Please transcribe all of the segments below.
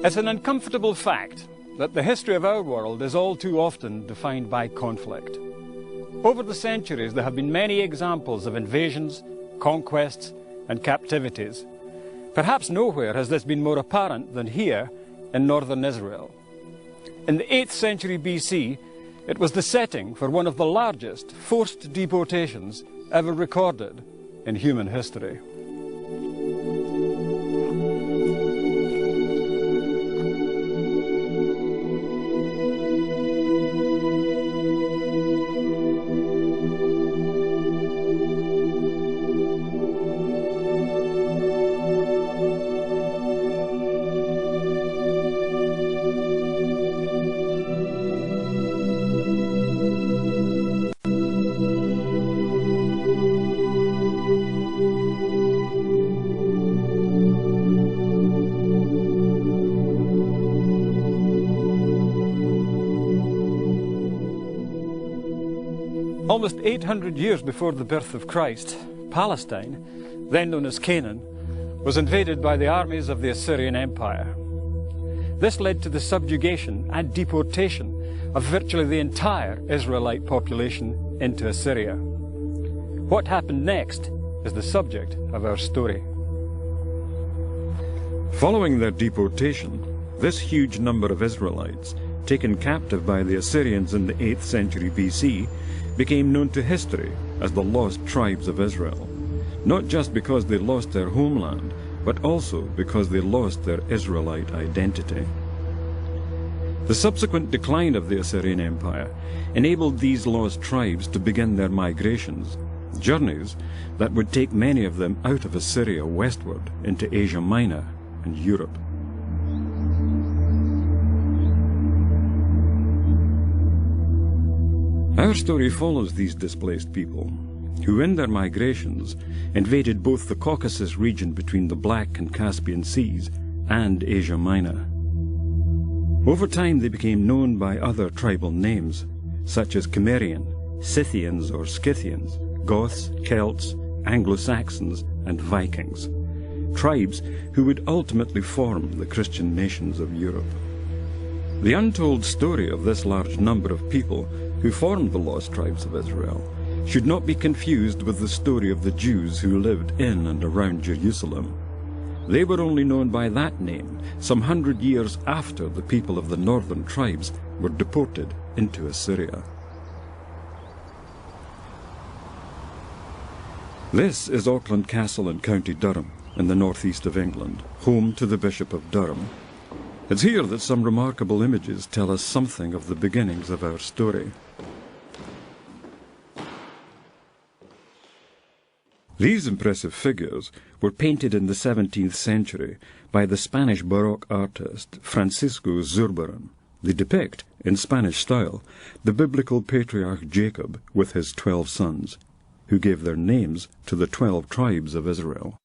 It's an uncomfortable fact that the history of our world is all too often defined by conflict. Over the centuries, there have been many examples of invasions, conquests, and captivities. Perhaps nowhere has this been more apparent than here in northern Israel. In the 8th century BC, it was the setting for one of the largest forced deportations ever recorded in human history. Almost 800 years before the birth of Christ, Palestine, then known as Canaan, was invaded by the armies of the Assyrian Empire. This led to the subjugation and deportation of virtually the entire Israelite population into Assyria. What happened next is the subject of our story. Following their deportation, this huge number of Israelites, taken captive by the Assyrians in the 8th century BC, became known to history as the lost tribes of Israel, not just because they lost their homeland, but also because they lost their Israelite identity. The subsequent decline of the Assyrian Empire enabled these lost tribes to begin their migrations, journeys that would take many of them out of Assyria westward into Asia Minor and Europe. Our story follows these displaced people, who in their migrations invaded both the Caucasus region between the Black and Caspian Seas and Asia Minor. Over time they became known by other tribal names, such as Cimmerian, Scythians or Scythians, Goths, Celts, Anglo Saxons, and Vikings, tribes who would ultimately form the Christian nations of Europe. The untold story of this large number of people who formed the lost tribes of Israel should not be confused with the story of the Jews who lived in and around Jerusalem. They were only known by that name some 100 years after the people of the northern tribes were deported into Assyria. This is Auckland Castle in County Durham in the northeast of England, home to the Bishop of Durham. It's here that some remarkable images tell us something of the beginnings of our story. These impressive figures were painted in the 17th century by the Spanish Baroque artist Francisco Zurbarán. They depict, in Spanish style, the biblical patriarch Jacob with his 12 sons, who gave their names to the 12 tribes of Israel.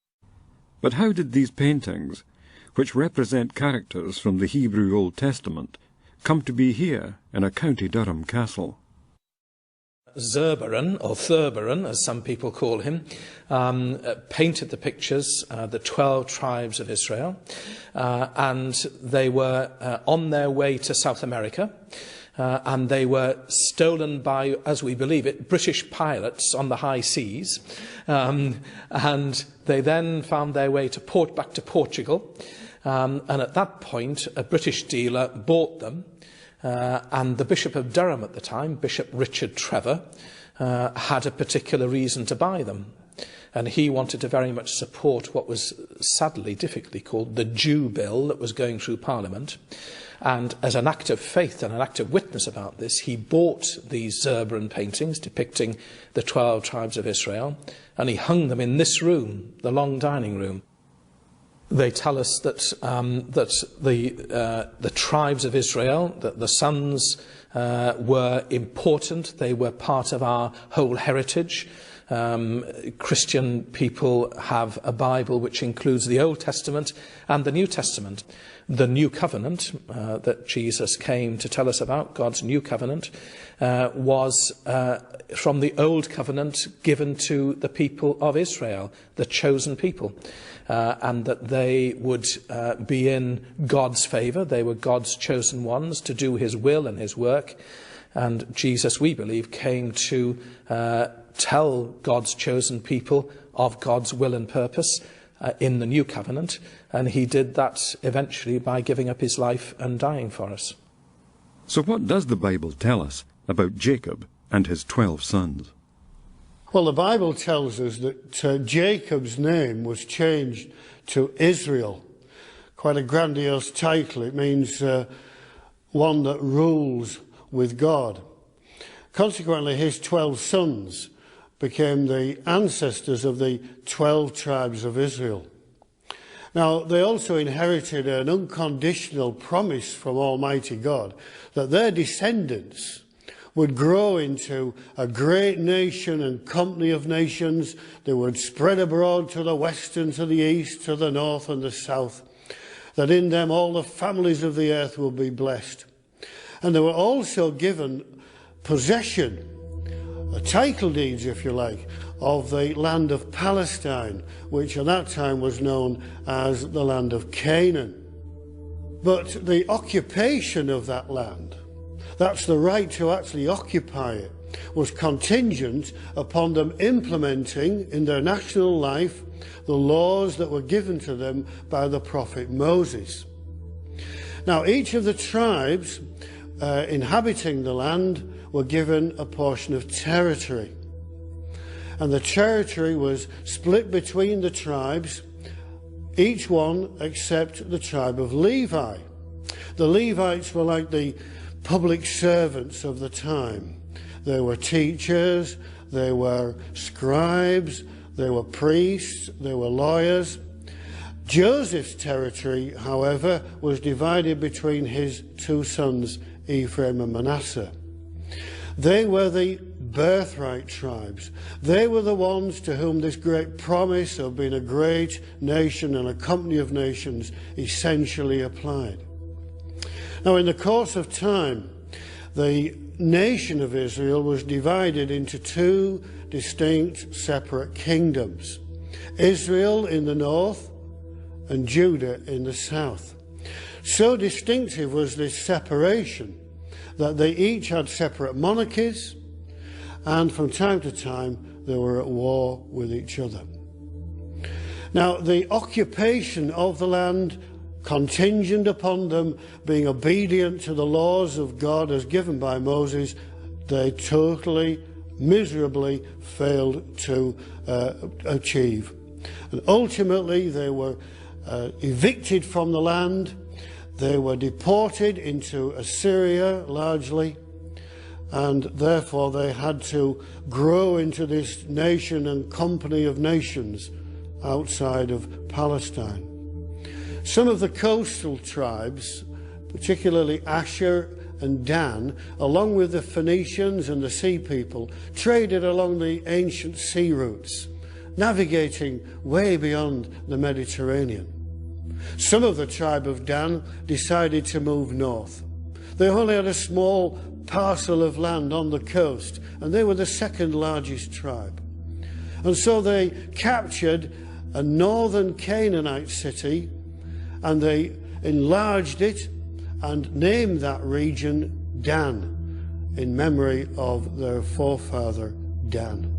But how did these paintings, which represent characters from the Hebrew Old Testament, come to be here in a County Durham castle? Zurbarán, or Thurbarán, as some people call him, painted the pictures, the 12 tribes of Israel, and they were on their way to South America, and they were stolen by, as we believe it, British pirates on the high seas, and they then found their way back to Portugal, and at that point a British dealer bought them. And the Bishop of Durham at the time, Bishop Richard Trevor, had a particular reason to buy them. And he wanted to very much support what was sadly difficultly called the Jew Bill that was going through Parliament. And as an act of faith and an act of witness about this, he bought these Zurbarán paintings depicting the 12 tribes of Israel, and he hung them in this room, the long dining room. They tell us that the tribes of Israel, that the sons were important. They were part of our whole heritage. Christian people have a Bible which includes the Old Testament and the New Testament. The New Covenant that Jesus came to tell us about, God's New Covenant, was from the Old Covenant given to the people of Israel, the chosen people, and that they would be in God's favour. They were God's chosen ones to do his will and his work. And Jesus, we believe, came to tell God's chosen people of God's will and purpose in the New Covenant, and he did that eventually by giving up his life and dying for us. So what does the Bible tell us about Jacob and his 12 sons? Well, the Bible tells us that Jacob's name was changed to Israel. Quite a grandiose title. It means one that rules with God. Consequently, his 12 sons became the ancestors of the 12 tribes of Israel. Now, they also inherited an unconditional promise from Almighty God that their descendants would grow into a great nation and company of nations. They would spread abroad to the west and to the east, to the north and the south, that in them all the families of the earth will be blessed. And they were also given possession, title deeds, if you like, of the land of Palestine, which at that time was known as the land of Canaan. But the occupation of that land, that's the right to actually occupy it, was contingent upon them implementing in their national life the laws that were given to them by the prophet Moses. Now, each of the tribes inhabiting the land were given a portion of territory. And the territory was split between the tribes, each one except the tribe of Levi. The Levites were like the public servants of the time. They were teachers, they were scribes, they were priests, they were lawyers. Joseph's territory, however, was divided between his two sons, Ephraim and Manasseh. They were the birthright tribes. They were the ones to whom this great promise of being a great nation and a company of nations essentially applied. Now, in the course of time, the nation of Israel was divided into two distinct separate kingdoms. Israel in the north and Judah in the south. So distinctive was this separation that they each had separate monarchies, and from time to time they were at war with each other. Now, the occupation of the land, contingent upon them being obedient to the laws of God as given by Moses, they totally, miserably failed to achieve. And ultimately they were evicted from the land. They were deported into Assyria largely, and therefore they had to grow into this nation and company of nations outside of Palestine. Some of the coastal tribes, particularly Asher and Dan, along with the Phoenicians and the sea people, traded along the ancient sea routes, navigating way beyond the Mediterranean. Some of the tribe of Dan decided to move north. They only had a small parcel of land on the coast, and they were the second largest tribe. And so they captured a northern Canaanite city, and they enlarged it and named that region Dan, in memory of their forefather Dan.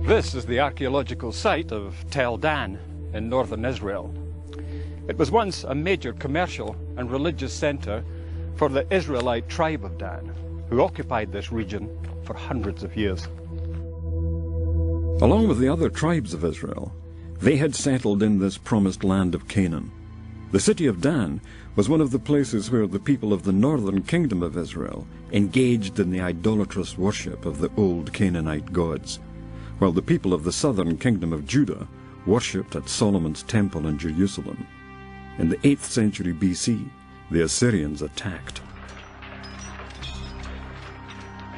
This is the archaeological site of Tel Dan in northern Israel. It was once a major commercial and religious centre for the Israelite tribe of Dan, who occupied this region for hundreds of years. Along with the other tribes of Israel, they had settled in this promised land of Canaan. The city of Dan was one of the places where the people of the northern kingdom of Israel engaged in the idolatrous worship of the old Canaanite gods, while the people of the southern kingdom of Judah worshipped at Solomon's temple in Jerusalem. In the 8th century BC, the Assyrians attacked.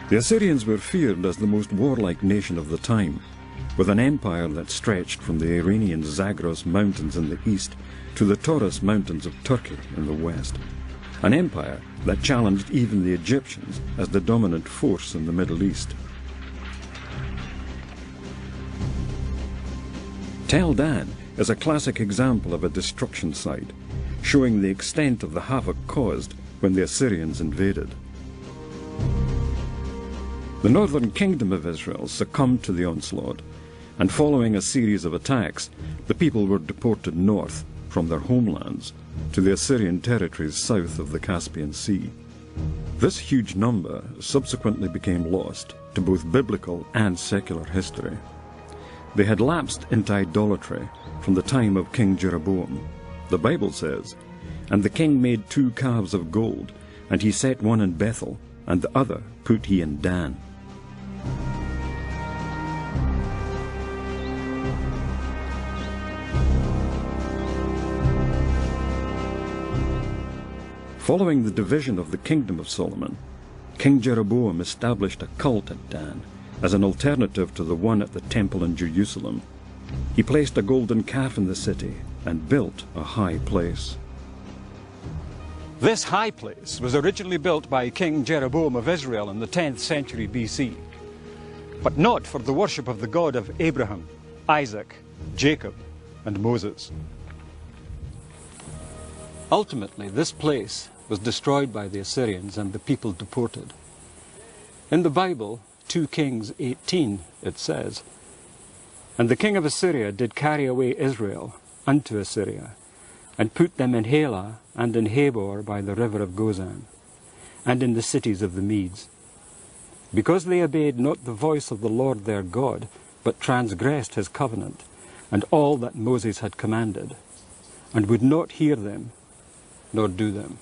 The Assyrians were feared as the most warlike nation of the time, with an empire that stretched from the Iranian Zagros Mountains in the east to the Taurus Mountains of Turkey in the west. An empire that challenged even the Egyptians as the dominant force in the Middle East. Tel Dan is a classic example of a destruction site, showing the extent of the havoc caused when the Assyrians invaded. The northern kingdom of Israel succumbed to the onslaught, and following a series of attacks, the people were deported north from their homelands to the Assyrian territories south of the Caspian Sea. This huge number subsequently became lost to both biblical and secular history. They had lapsed into idolatry from the time of King Jeroboam. The Bible says, "And the king made 2 calves of gold, and he set one in Bethel, and the other put he in Dan." Following the division of the kingdom of Solomon, King Jeroboam established a cult at Dan as an alternative to the one at the temple in Jerusalem. He placed a golden calf in the city and built a high place. This high place was originally built by King Jeroboam of Israel in the 10th century BC, but not for the worship of the God of Abraham, Isaac, Jacob, and Moses. Ultimately, this place was destroyed by the Assyrians and the people deported. In the Bible, 2 Kings 18, it says, "And the king of Assyria did carry away Israel unto Assyria, and put them in Halah and in Habor by the river of Gozan, and in the cities of the Medes, because they obeyed not the voice of the Lord their God, but transgressed his covenant, and all that Moses had commanded, and would not hear them, nor do them."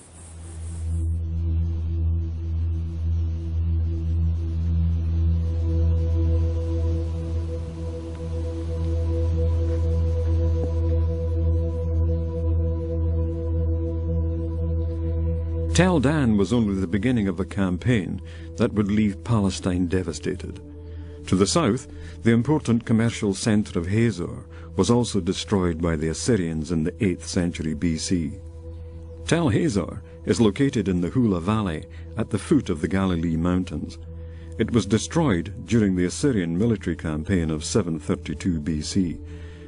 Tel Dan was only the beginning of a campaign that would leave Palestine devastated. To the south, the important commercial centre of Hazor was also destroyed by the Assyrians in the 8th century BC. Tel Hazor is located in the Hula Valley at the foot of the Galilee Mountains. It was destroyed during the Assyrian military campaign of 732 BC,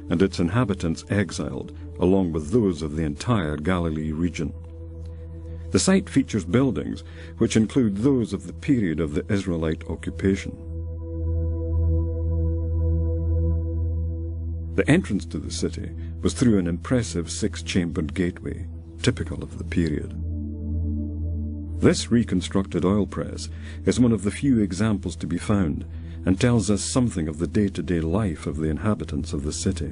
and its inhabitants exiled, along with those of the entire Galilee region. The site features buildings which include those of the period of the Israelite occupation. The entrance to the city was through an impressive 6-chambered gateway, typical of the period. This reconstructed oil press is one of the few examples to be found and tells us something of the day-to-day life of the inhabitants of the city,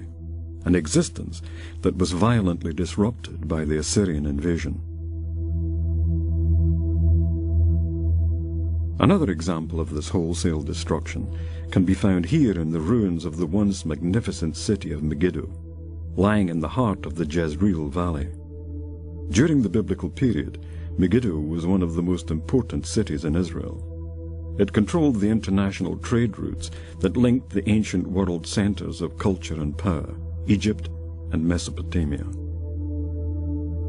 an existence that was violently disrupted by the Assyrian invasion. Another example of this wholesale destruction can be found here in the ruins of the once magnificent city of Megiddo, lying in the heart of the Jezreel Valley. During the biblical period, Megiddo was one of the most important cities in Israel. It controlled the international trade routes that linked the ancient world centers of culture and power, Egypt and Mesopotamia.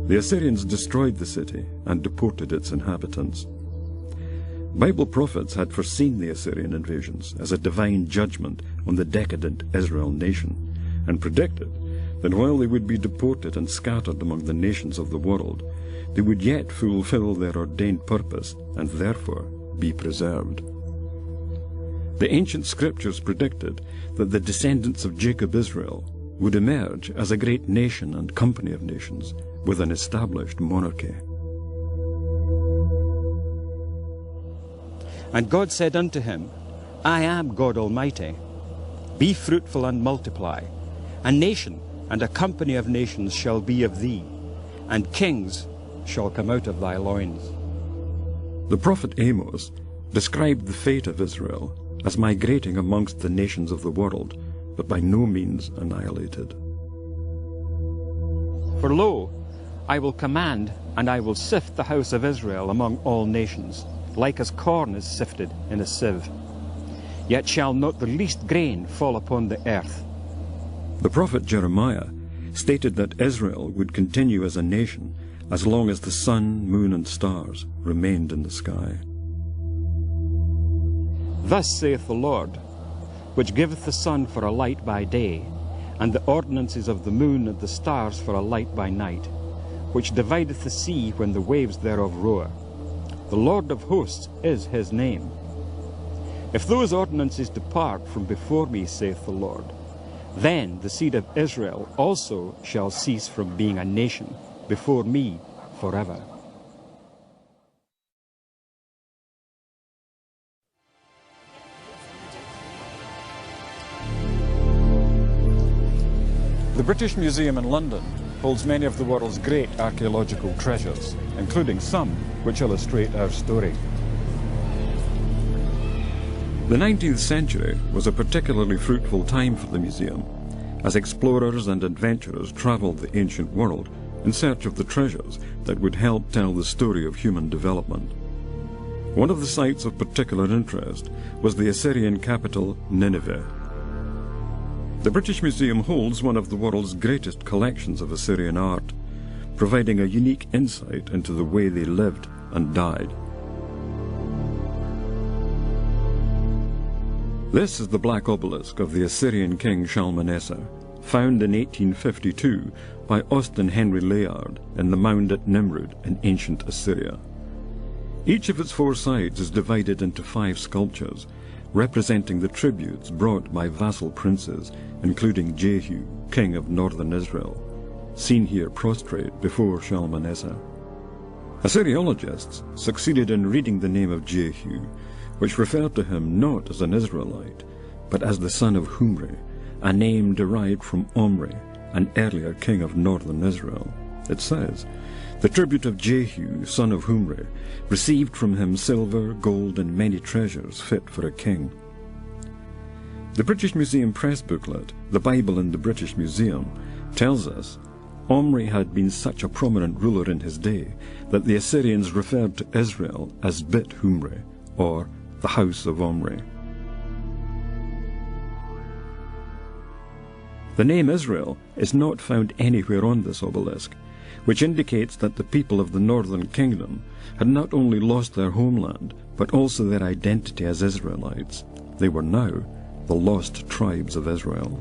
The Assyrians destroyed the city and deported its inhabitants. Bible prophets had foreseen the Assyrian invasions as a divine judgment on the decadent Israel nation, and predicted that while they would be deported and scattered among the nations of the world, they would yet fulfill their ordained purpose and therefore be preserved. The ancient scriptures predicted that the descendants of Jacob Israel would emerge as a great nation and company of nations with an established monarchy. And God said unto him, I am God Almighty. Be fruitful and multiply. A nation and a company of nations shall be of thee, and kings shall come out of thy loins. The prophet Amos described the fate of Israel as migrating amongst the nations of the world, but by no means annihilated. For lo, I will command, and I will sift the house of Israel among all nations, like as corn is sifted in a sieve. Yet shall not the least grain fall upon the earth. The prophet Jeremiah stated that Israel would continue as a nation as long as the sun, moon, and stars remained in the sky. Thus saith the Lord, which giveth the sun for a light by day, and the ordinances of the moon and the stars for a light by night, which divideth the sea when the waves thereof roar. The Lord of hosts is his name. If those ordinances depart from before me, saith the Lord, then the seed of Israel also shall cease from being a nation before me forever. The British Museum in London holds many of the world's great archaeological treasures, including some which illustrate our story. The 19th century was a particularly fruitful time for the museum, as explorers and adventurers travelled the ancient world in search of the treasures that would help tell the story of human development. One of the sites of particular interest was the Assyrian capital, Nineveh. The British Museum holds one of the world's greatest collections of Assyrian art, providing a unique insight into the way they lived and died. This is the black obelisk of the Assyrian king Shalmaneser, found in 1852 by Austin Henry Layard in the mound at Nimrud in ancient Assyria. Each of its 4 sides is divided into 5 sculptures, representing the tributes brought by vassal princes, including Jehu, king of northern Israel, seen here prostrate before Shalmaneser. Assyriologists succeeded in reading the name of Jehu, which referred to him not as an Israelite, but as the son of Humri, a name derived from Omri, an earlier king of northern Israel. It says, "The tribute of Jehu, son of Humri, received from him silver, gold, and many treasures fit for a king." The British Museum press booklet, The Bible in the British Museum, tells us Omri had been such a prominent ruler in his day that the Assyrians referred to Israel as Bit Humri, or the house of Omri. The name Israel is not found anywhere on this obelisk, which indicates that the people of the northern kingdom had not only lost their homeland, but also their identity as Israelites. They were now the lost tribes of Israel.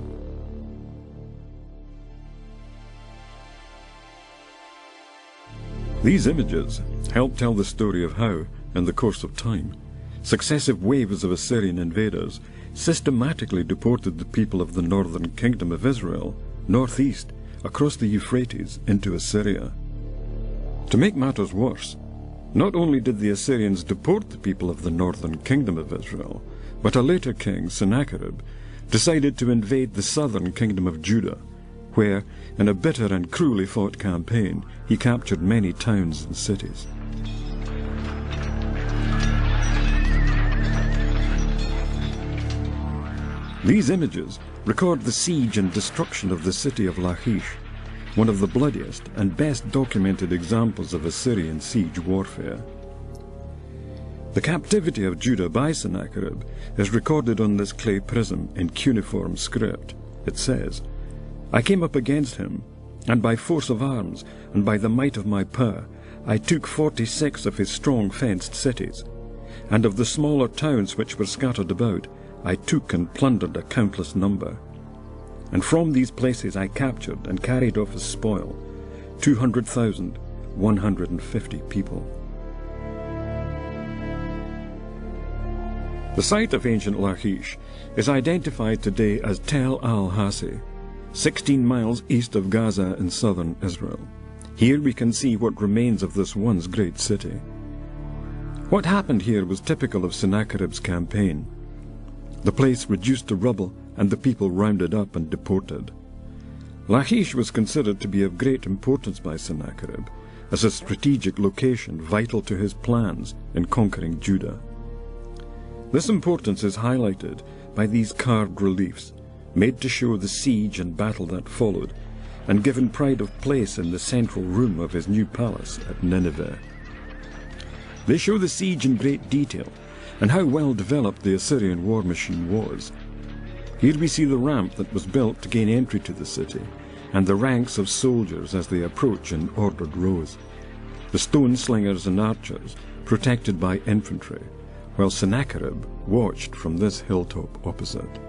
These images help tell the story of how, in the course of time, successive waves of Assyrian invaders systematically deported the people of the northern kingdom of Israel northeast across the Euphrates into Assyria. To make matters worse, not only did the Assyrians deport the people of the northern kingdom of Israel, but a later king, Sennacherib, decided to invade the southern kingdom of Judah, where, in a bitter and cruelly fought campaign, he captured many towns and cities. These images record the siege and destruction of the city of Lachish, one of the bloodiest and best documented examples of Assyrian siege warfare. The captivity of Judah by Sennacherib is recorded on this clay prism in cuneiform script. It says, "I came up against him, and by force of arms, and by the might of my power, I took 46 of his strong fenced cities, and of the smaller towns which were scattered about, I took and plundered a countless number. And from these places I captured and carried off as spoil 200,150 people." The site of ancient Lachish is identified today as Tel al-Hasi, 16 miles east of Gaza in southern Israel. Here we can see what remains of this once great city. What happened here was typical of Sennacherib's campaign. The place reduced to rubble and the people rounded up and deported. Lachish was considered to be of great importance by Sennacherib as a strategic location vital to his plans in conquering Judah. This importance is highlighted by these carved reliefs, made to show the siege and battle that followed, and given pride of place in the central room of his new palace at Nineveh. They show the siege in great detail and how well developed the Assyrian war machine was. Here we see the ramp that was built to gain entry to the city, and the ranks of soldiers as they approach in ordered rows. The stone slingers and archers protected by infantry, while Sennacherib watched from this hilltop opposite.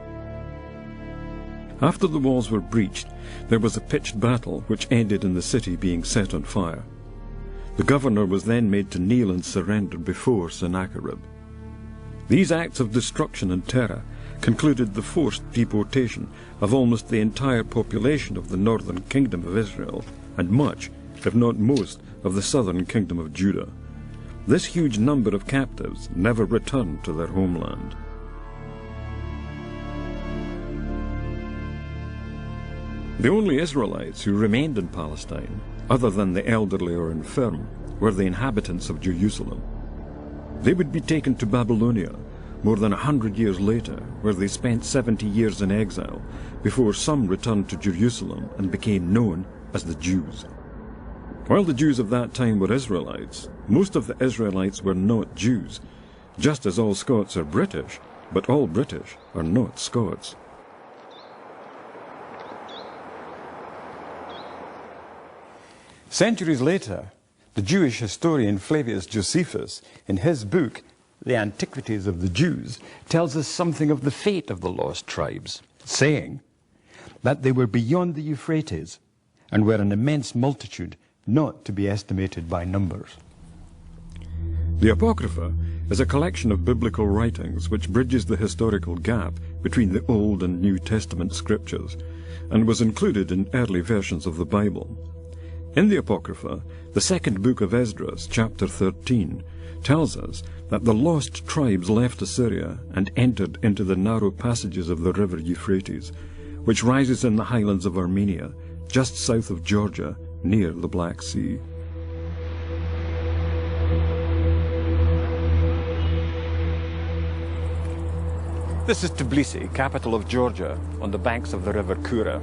After the walls were breached, there was a pitched battle which ended in the city being set on fire. The governor was then made to kneel and surrender before Sennacherib. These acts of destruction and terror concluded the forced deportation of almost the entire population of the northern kingdom of Israel and much, if not most, of the southern kingdom of Judah. This huge number of captives never returned to their homeland. The only Israelites who remained in Palestine, other than the elderly or infirm, were the inhabitants of Jerusalem. They would be taken to Babylonia more than 100 years later, where they spent 70 years in exile, before some returned to Jerusalem and became known as the Jews. While the Jews of that time were Israelites, most of the Israelites were not Jews, just as all Scots are British, but all British are not Scots. Centuries later, the Jewish historian Flavius Josephus, in his book, The Antiquities of the Jews, tells us something of the fate of the lost tribes, saying that they were beyond the Euphrates and were an immense multitude not to be estimated by numbers. The Apocrypha is a collection of biblical writings which bridges the historical gap between the Old and New Testament scriptures and was included in early versions of the Bible. In the Apocrypha, the second book of Esdras, chapter 13, tells us that the lost tribes left Assyria and entered into the narrow passages of the river Euphrates, which rises in the highlands of Armenia, just south of Georgia, near the Black Sea. This is Tbilisi, capital of Georgia, on the banks of the river Kura.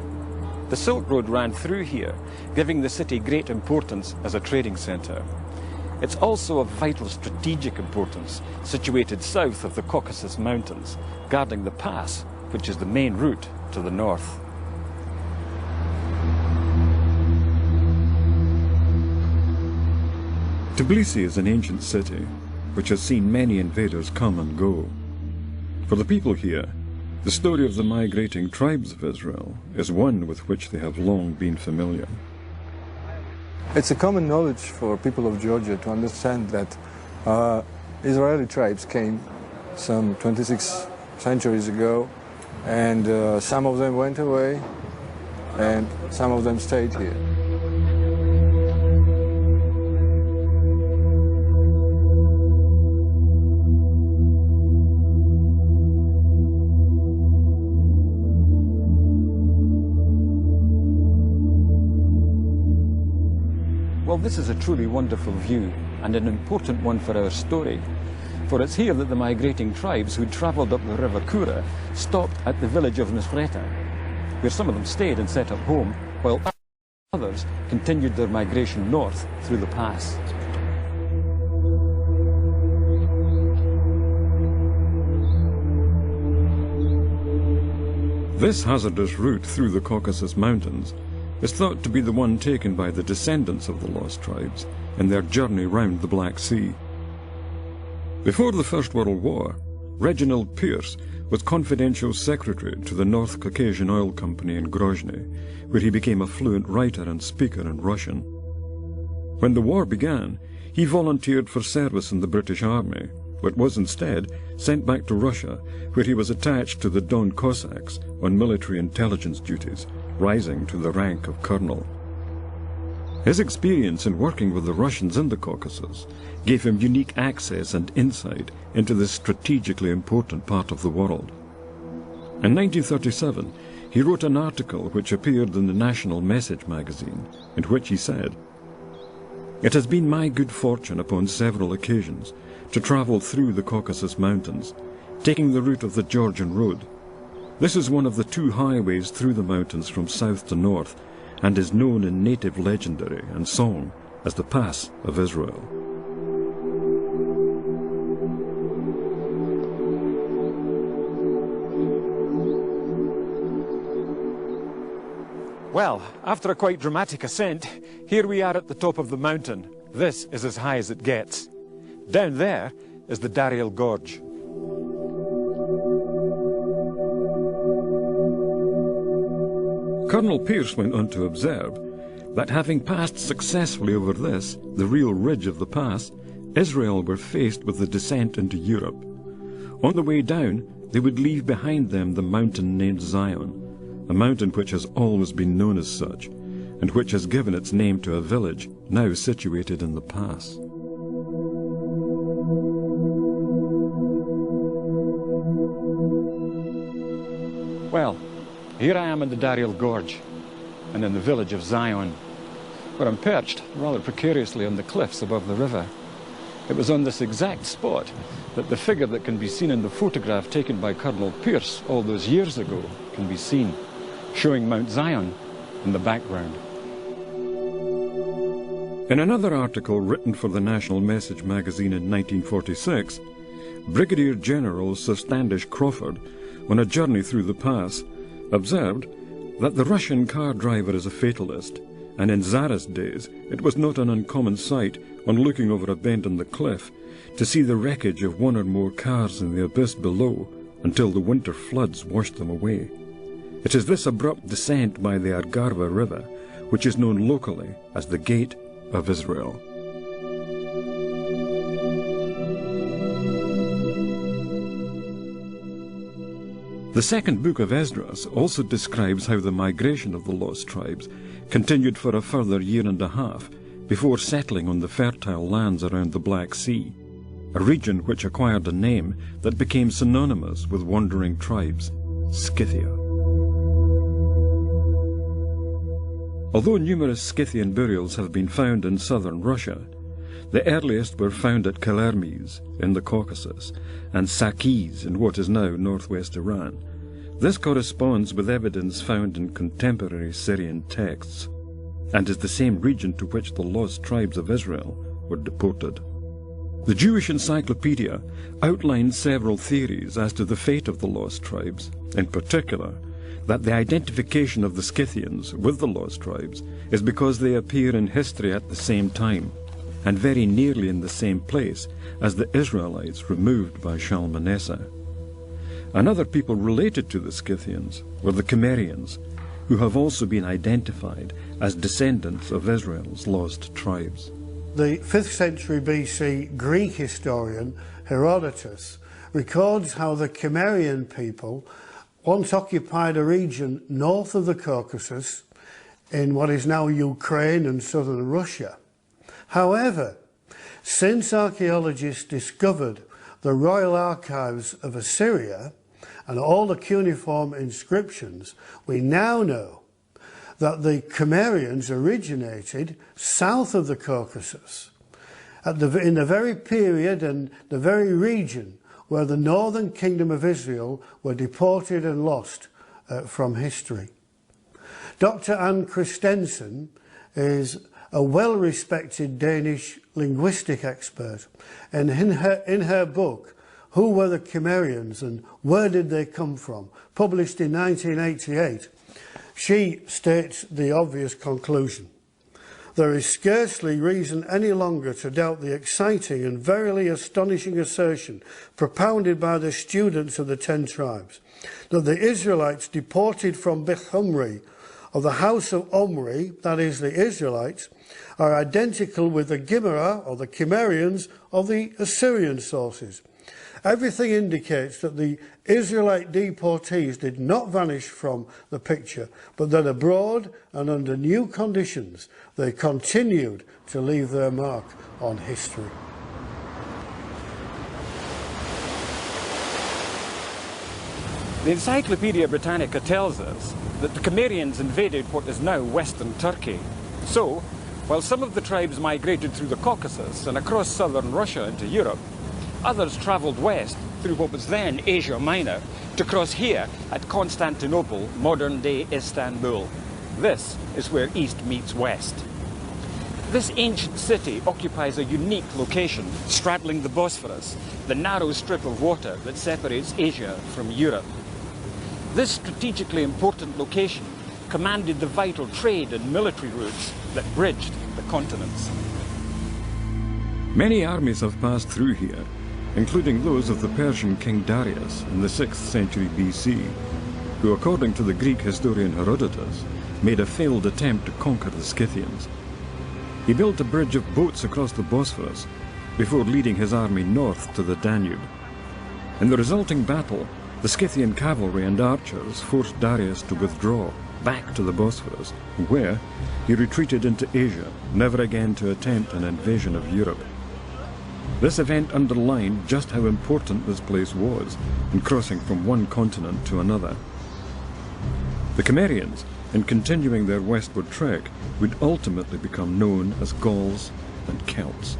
The Silk Road ran through here, giving the city great importance as a trading centre. It's also of vital strategic importance, situated south of the Caucasus Mountains, guarding the pass, which is the main route to the north. Tbilisi is an ancient city, which has seen many invaders come and go. For the people here, the story of the migrating tribes of Israel is one with which they have long been familiar. It's a common knowledge for people of Georgia to understand that Israeli tribes came some 26 centuries ago, and some of them went away, and some of them stayed here. Well, this is a truly wonderful view and an important one for our story. For it's here that the migrating tribes who travelled up the river Kura stopped at the village of Misrata, where some of them stayed and set up home, while others continued their migration north through the pass. This hazardous route through the Caucasus Mountains is thought to be the one taken by the descendants of the lost tribes in their journey round the Black Sea. Before the First World War, Reginald Pierce was confidential secretary to the North Caucasian Oil Company in Grozny, where he became a fluent writer and speaker in Russian. When the war began, he volunteered for service in the British Army, but was instead sent back to Russia, where he was attached to the Don Cossacks on military intelligence duties, rising to the rank of colonel. His experience in working with the Russians in the Caucasus gave him unique access and insight into this strategically important part of the world. In 1937, he wrote an article which appeared in the National Message magazine, in which he said, "It has been my good fortune upon several occasions to travel through the Caucasus Mountains, taking the route of the Georgian Road. This is one of the two highways through the mountains from south to north, and is known in native legendary and song as the Pass of Israel." Well, after a quite dramatic ascent, here we are at the top of the mountain. This is as high as it gets. Down there is the Dariel Gorge. Colonel Pierce went on to observe that having passed successfully over this, the real ridge of the pass, Israel were faced with the descent into Europe. On the way down, they would leave behind them the mountain named Zion, a mountain which has always been known as such, and which has given its name to a village now situated in the pass. Well, here I am in the Dariel Gorge, and in the village of Zion, where I'm perched rather precariously on the cliffs above the river. It was on this exact spot that the figure that can be seen in the photograph taken by Colonel Pierce all those years ago can be seen, showing Mount Zion in the background. In another article written for the National Message magazine in 1946, Brigadier General Sir Standish Crawford, on a journey through the pass, observed that the Russian car driver is a fatalist, and in Zara's days it was not an uncommon sight, on looking over a bend in the cliff, to see the wreckage of one or more cars in the abyss below until the winter floods washed them away. It is this abrupt descent by the Argarva River which is known locally as the Gate of Israel. The second book of Esdras also describes how the migration of the lost tribes continued for a further year and a half before settling on the fertile lands around the Black Sea, a region which acquired a name that became synonymous with wandering tribes, Scythia. Although numerous Scythian burials have been found in southern Russia, the earliest were found at Kalermes in the Caucasus and Sakis in what is now northwest Iran. This corresponds with evidence found in contemporary Syrian texts, and is the same region to which the lost tribes of Israel were deported. The Jewish Encyclopedia outlines several theories as to the fate of the lost tribes, in particular that the identification of the Scythians with the lost tribes is because they appear in history at the same time, and very nearly in the same place as the Israelites removed by Shalmaneser. Another people related to the Scythians were the Cimmerians, who have also been identified as descendants of Israel's lost tribes. The 5th century BC Greek historian Herodotus records how the Cimmerian people once occupied a region north of the Caucasus in what is now Ukraine and southern Russia. However, since archaeologists discovered the royal archives of Assyria and all the cuneiform inscriptions, we now know that the Cimmerians originated south of the Caucasus, in the very period and the very region where the northern kingdom of Israel were deported and lost from history. Dr. Anne Christensen is a well-respected Danish linguistic expert, and in her book, Who Were the Cimmerians and Where Did They Come From?, published in 1988, she states the obvious conclusion. There is scarcely reason any longer to doubt the exciting and verily astonishing assertion propounded by the students of the 10 tribes, that the Israelites deported from Bethumri of the house of Omri, that is the Israelites, are identical with the Gimera or the Cimmerians of the Assyrian sources. Everything indicates that the Israelite deportees did not vanish from the picture, but that abroad and under new conditions they continued to leave their mark on history. The Encyclopaedia Britannica tells us that the Cimmerians invaded what is now western Turkey. So, while some of the tribes migrated through the Caucasus and across southern Russia into Europe, others travelled west through what was then Asia Minor to cross here at Constantinople, modern-day Istanbul. This is where east meets west. This ancient city occupies a unique location straddling the Bosphorus, the narrow strip of water that separates Asia from Europe. This strategically important location commanded the vital trade and military routes that bridged the continents. Many armies have passed through here, including those of the Persian king Darius in the 6th century BC, who, according to the Greek historian Herodotus, made a failed attempt to conquer the Scythians. He built a bridge of boats across the Bosphorus before leading his army north to the Danube. In the resulting battle, the Scythian cavalry and archers forced Darius to withdraw back to the Bosphorus, where he retreated into Asia, never again to attempt an invasion of Europe. This event underlined just how important this place was in crossing from one continent to another. The Cimmerians, in continuing their westward trek, would ultimately become known as Gauls and Celts.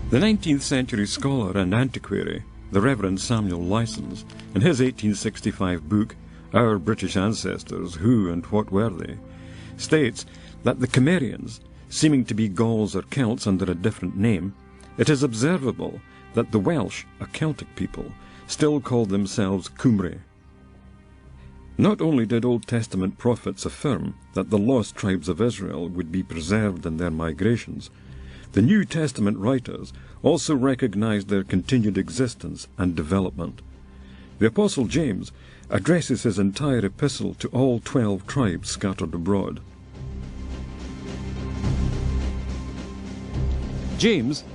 The 19th century scholar and antiquary, the Reverend Samuel Lysons, in his 1865 book, Our British Ancestors, Who and What Were They?, states that the Cimmerians, seeming to be Gauls or Celts under a different name, it is observable that the Welsh, a Celtic people, still called themselves Cymri. Not only did Old Testament prophets affirm that the lost tribes of Israel would be preserved in their migrations, the New Testament writers also recognized their continued existence and development. The Apostle James addresses his entire epistle to all 12 tribes scattered abroad. James,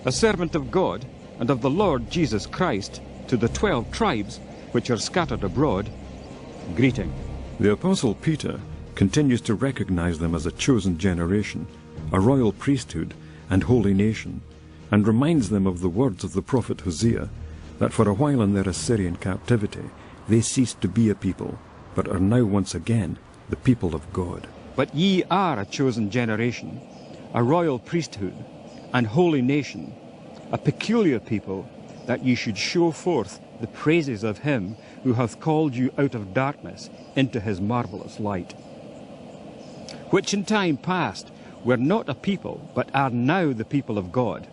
a servant of God and of the Lord Jesus Christ, to the 12 tribes which are scattered abroad, greeting. The Apostle Peter continues to recognize them as a chosen generation, a royal priesthood and holy nation, and reminds them of the words of the prophet Hosea, that for a while in their Assyrian captivity they ceased to be a people, but are now once again the people of God. But ye are a chosen generation, a royal priesthood, and holy nation, a peculiar people, that ye should show forth the praises of him who hath called you out of darkness into his marvellous light, which in time past were not a people, but are now the people of God,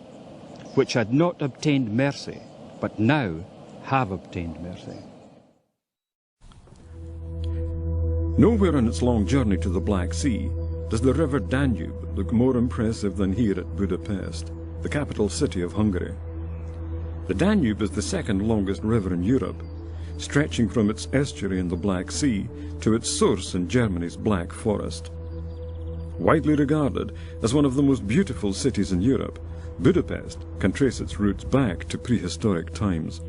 which had not obtained mercy, but now have obtained mercy. Nowhere on its long journey to the Black Sea does the river Danube look more impressive than here at Budapest, the capital city of Hungary. The Danube is the second longest river in Europe, stretching from its estuary in the Black Sea to its source in Germany's Black Forest. Widely regarded as one of the most beautiful cities in Europe, Budapest can trace its roots back to prehistoric times.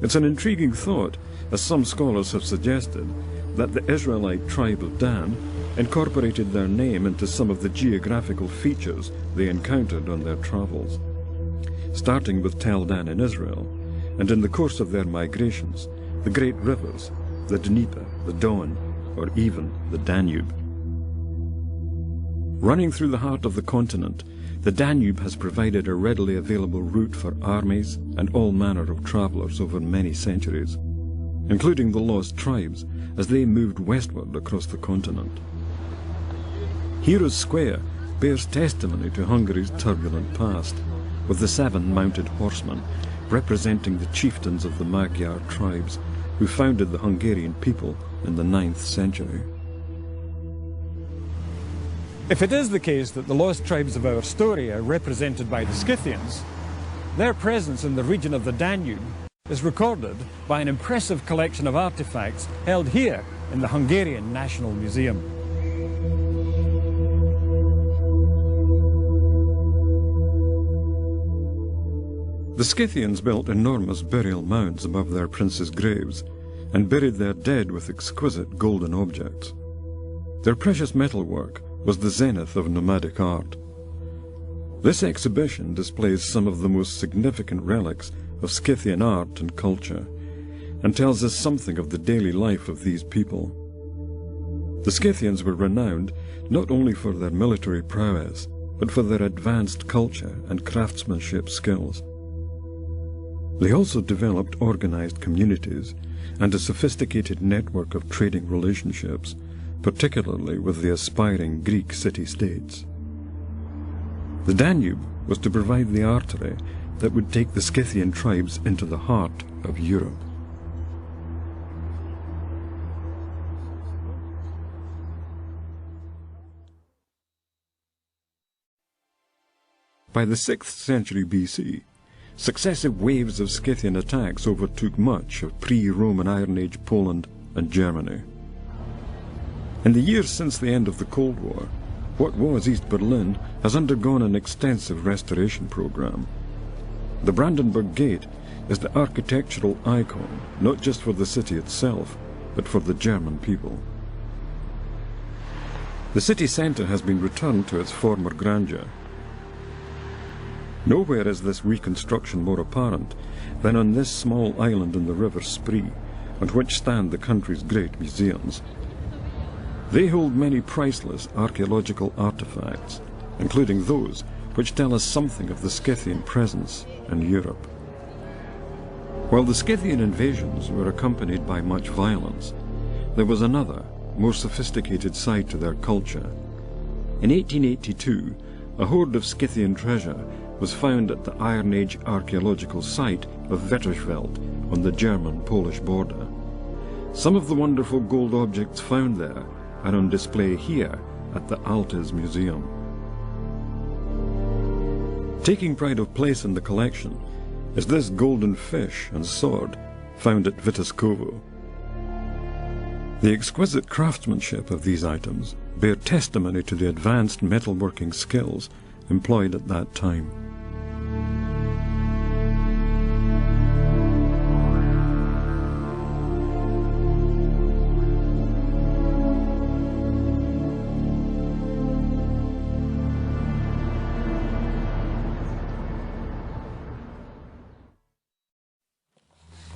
It's an intriguing thought, as some scholars have suggested, that the Israelite tribe of Dan incorporated their name into some of the geographical features they encountered on their travels. Starting with Tel Dan in Israel, and in the course of their migrations, the great rivers, the Dnieper, the Don, or even the Danube. Running through the heart of the continent, the Danube has provided a readily available route for armies and all manner of travellers over many centuries, including the lost tribes as they moved westward across the continent. Heroes' Square bears testimony to Hungary's turbulent past, with the 7 mounted horsemen representing the chieftains of the Magyar tribes who founded the Hungarian people in the 9th century. If it is the case that the lost tribes of our story are represented by the Scythians, their presence in the region of the Danube is recorded by an impressive collection of artifacts held here in the Hungarian National Museum. The Scythians built enormous burial mounds above their princes' graves and buried their dead with exquisite golden objects. Their precious metalwork was the zenith of nomadic art. This exhibition displays some of the most significant relics of Scythian art and culture, and tells us something of the daily life of these people. The Scythians were renowned not only for their military prowess, but for their advanced culture and craftsmanship skills. They also developed organized communities and a sophisticated network of trading relationships, particularly with the aspiring Greek city-states. The Danube was to provide the artery that would take the Scythian tribes into the heart of Europe. By the 6th century BC, successive waves of Scythian attacks overtook much of pre-Roman Iron Age Poland and Germany. In the years since the end of the Cold War, what was East Berlin has undergone an extensive restoration program. The Brandenburg Gate is the architectural icon, not just for the city itself, but for the German people. The city centre has been returned to its former grandeur. Nowhere is this reconstruction more apparent than on this small island in the River Spree, on which stand the country's great museums. They hold many priceless archaeological artifacts, including those which tell us something of the Scythian presence in Europe. While the Scythian invasions were accompanied by much violence, there was another, more sophisticated side to their culture. In 1882, a hoard of Scythian treasure was found at the Iron Age archaeological site of Wetterschwelt on the German-Polish border. Some of the wonderful gold objects found there are on display here at the Altes Museum. Taking pride of place in the collection is this golden fish and sword found at Wittyskowo. The exquisite craftsmanship of these items bear testimony to the advanced metalworking skills employed at that time.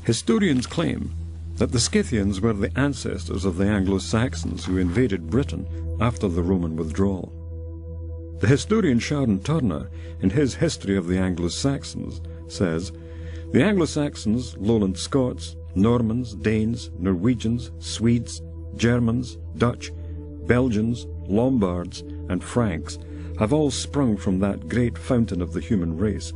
Historians claim that the Scythians were the ancestors of the Anglo Saxons who invaded Britain after the Roman withdrawal. The historian Sharon Turner, in his History of the Anglo Saxons, says, "The Anglo Saxons, Lowland Scots, Normans, Danes, Norwegians, Swedes, Germans, Dutch, Belgians, Lombards, and Franks have all sprung from that great fountain of the human race,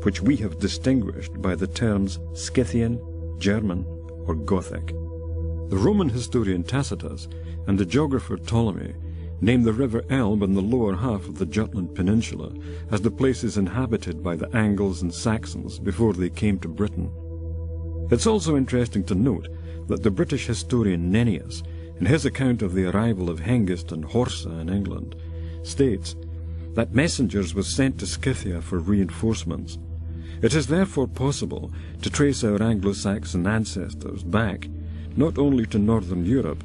which we have distinguished by the terms Scythian, German, or Gothic." The Roman historian Tacitus and the geographer Ptolemy name the river Elbe in the lower half of the Jutland Peninsula as the places inhabited by the Angles and Saxons before they came to Britain. It's also interesting to note that the British historian Nennius, in his account of the arrival of Hengist and Horsa in England, states that messengers were sent to Scythia for reinforcements. It is therefore possible to trace our Anglo-Saxon ancestors back not only to northern Europe,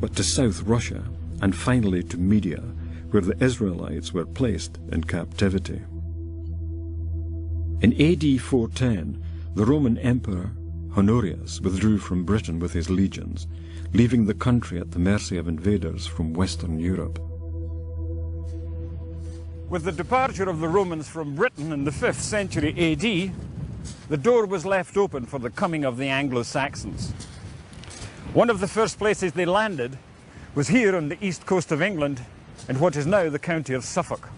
but to South Russia, and finally to Media, where the Israelites were placed in captivity. In AD 410, the Roman Emperor Honorius withdrew from Britain with his legions, leaving the country at the mercy of invaders from Western Europe. With the departure of the Romans from Britain in the 5th century AD, the door was left open for the coming of the Anglo-Saxons. One of the first places they landed was here on the east coast of England, in what is now the county of Suffolk.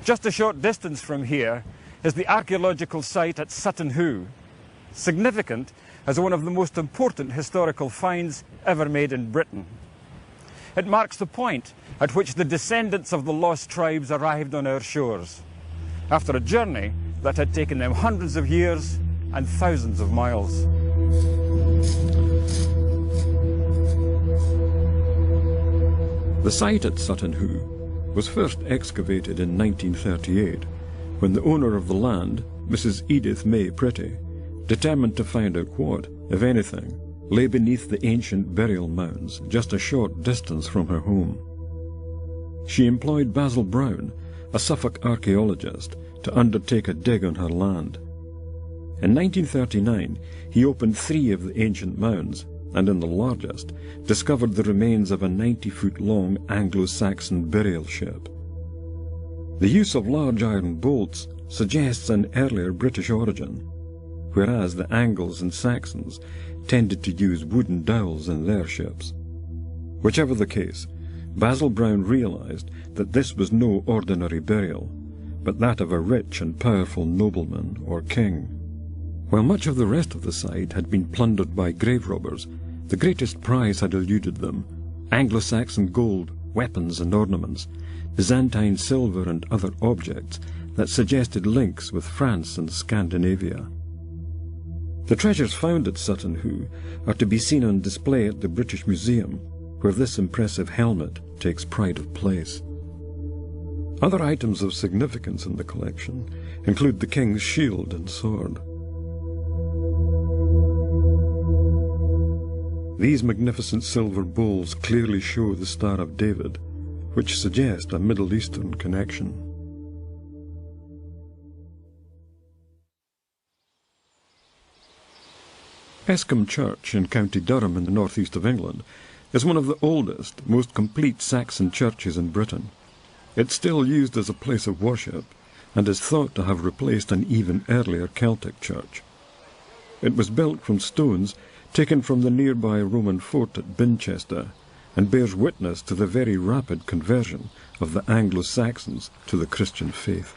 Just a short distance from here is the archaeological site at Sutton Hoo, significant as one of the most important historical finds ever made in Britain. It marks the point at which the descendants of the lost tribes arrived on our shores, after a journey that had taken them hundreds of years and thousands of miles. The site at Sutton Hoo was first excavated in 1938, when the owner of the land, Mrs. Edith May Pretty, determined to find out what, if anything, lay beneath the ancient burial mounds just a short distance from her home. She employed Basil Brown, a Suffolk archaeologist, to undertake a dig on her land. In 1939, he opened 3 of the ancient mounds, and in the largest, discovered the remains of a 90-foot-long Anglo-Saxon burial ship. The use of large iron bolts suggests an earlier British origin, whereas the Angles and Saxons tended to use wooden dowels in their ships. Whichever the case, Basil Brown realized that this was no ordinary burial, but that of a rich and powerful nobleman or king. While much of the rest of the site had been plundered by grave robbers, the greatest prize had eluded them: Anglo-Saxon gold, weapons and ornaments, Byzantine silver and other objects that suggested links with France and Scandinavia. The treasures found at Sutton Hoo are to be seen on display at the British Museum, where this impressive helmet takes pride of place. Other items of significance in the collection include the king's shield and sword. These magnificent silver bowls clearly show the Star of David, which suggest a Middle Eastern connection. Eskimo Church in County Durham in the northeast of England is one of the oldest, most complete Saxon churches in Britain. It's still used as a place of worship and is thought to have replaced an even earlier Celtic church. It was built from stones taken from the nearby Roman fort at Binchester and bears witness to the very rapid conversion of the Anglo Saxons to the Christian faith.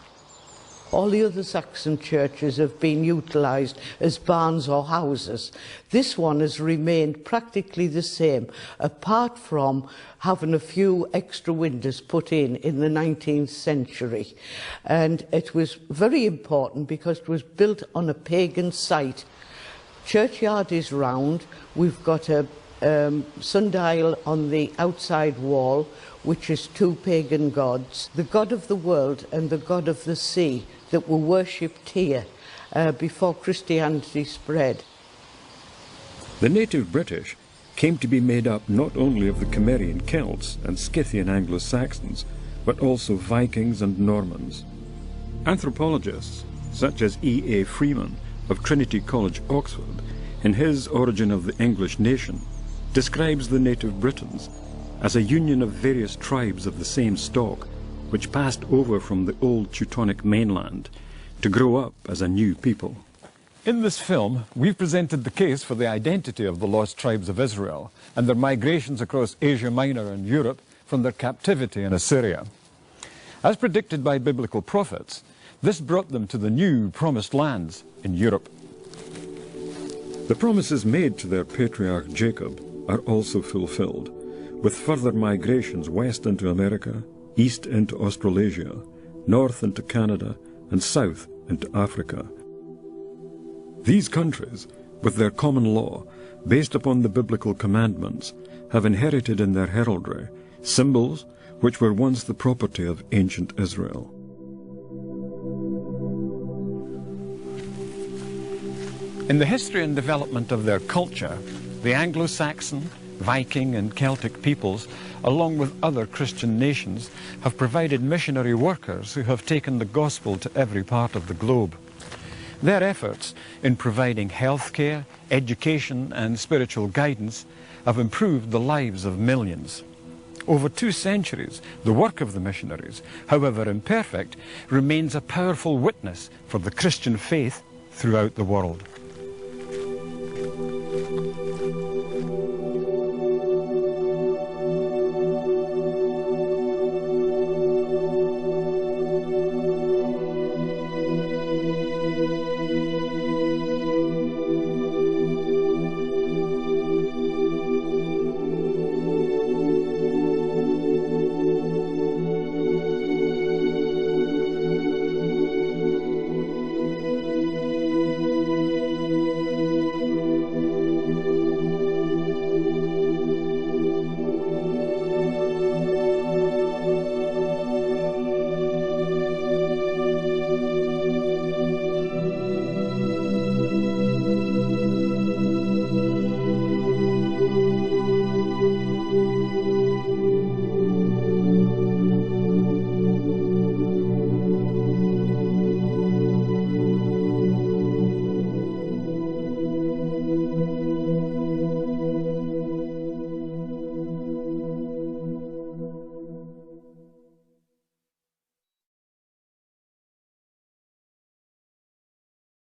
All the other Saxon churches have been utilised as barns or houses. This one has remained practically the same, apart from having a few extra windows put in the 19th century. And it was very important because it was built on a pagan site. Churchyard is round. We've got a sundial on the outside wall, which is two pagan gods, the god of the world and the god of the sea, that were worshipped here before Christianity spread. The native British came to be made up not only of the Cimmerian Celts and Scythian Anglo Saxons, but also Vikings and Normans. Anthropologists such as E.A. Freeman of Trinity College, Oxford, in his Origin of the English Nation, describes the native Britons as a union of various tribes of the same stock, which passed over from the old Teutonic mainland to grow up as a new people. In this film, we've presented the case for the identity of the lost tribes of Israel and their migrations across Asia Minor and Europe from their captivity in Assyria. As predicted by biblical prophets, this brought them to the new promised lands in Europe. The promises made to their patriarch Jacob are also fulfilled, with further migrations west into America, east into Australasia, north into Canada, and south into Africa. These countries, with their common law, based upon the biblical commandments, have inherited in their heraldry symbols which were once the property of ancient Israel. In the history and development of their culture, the Anglo-Saxon, Viking and Celtic peoples, along with other Christian nations, have provided missionary workers who have taken the gospel to every part of the globe. Their efforts in providing healthcare, education and spiritual guidance have improved the lives of millions. Over 2 centuries, the work of the missionaries, however imperfect, remains a powerful witness for the Christian faith throughout the world.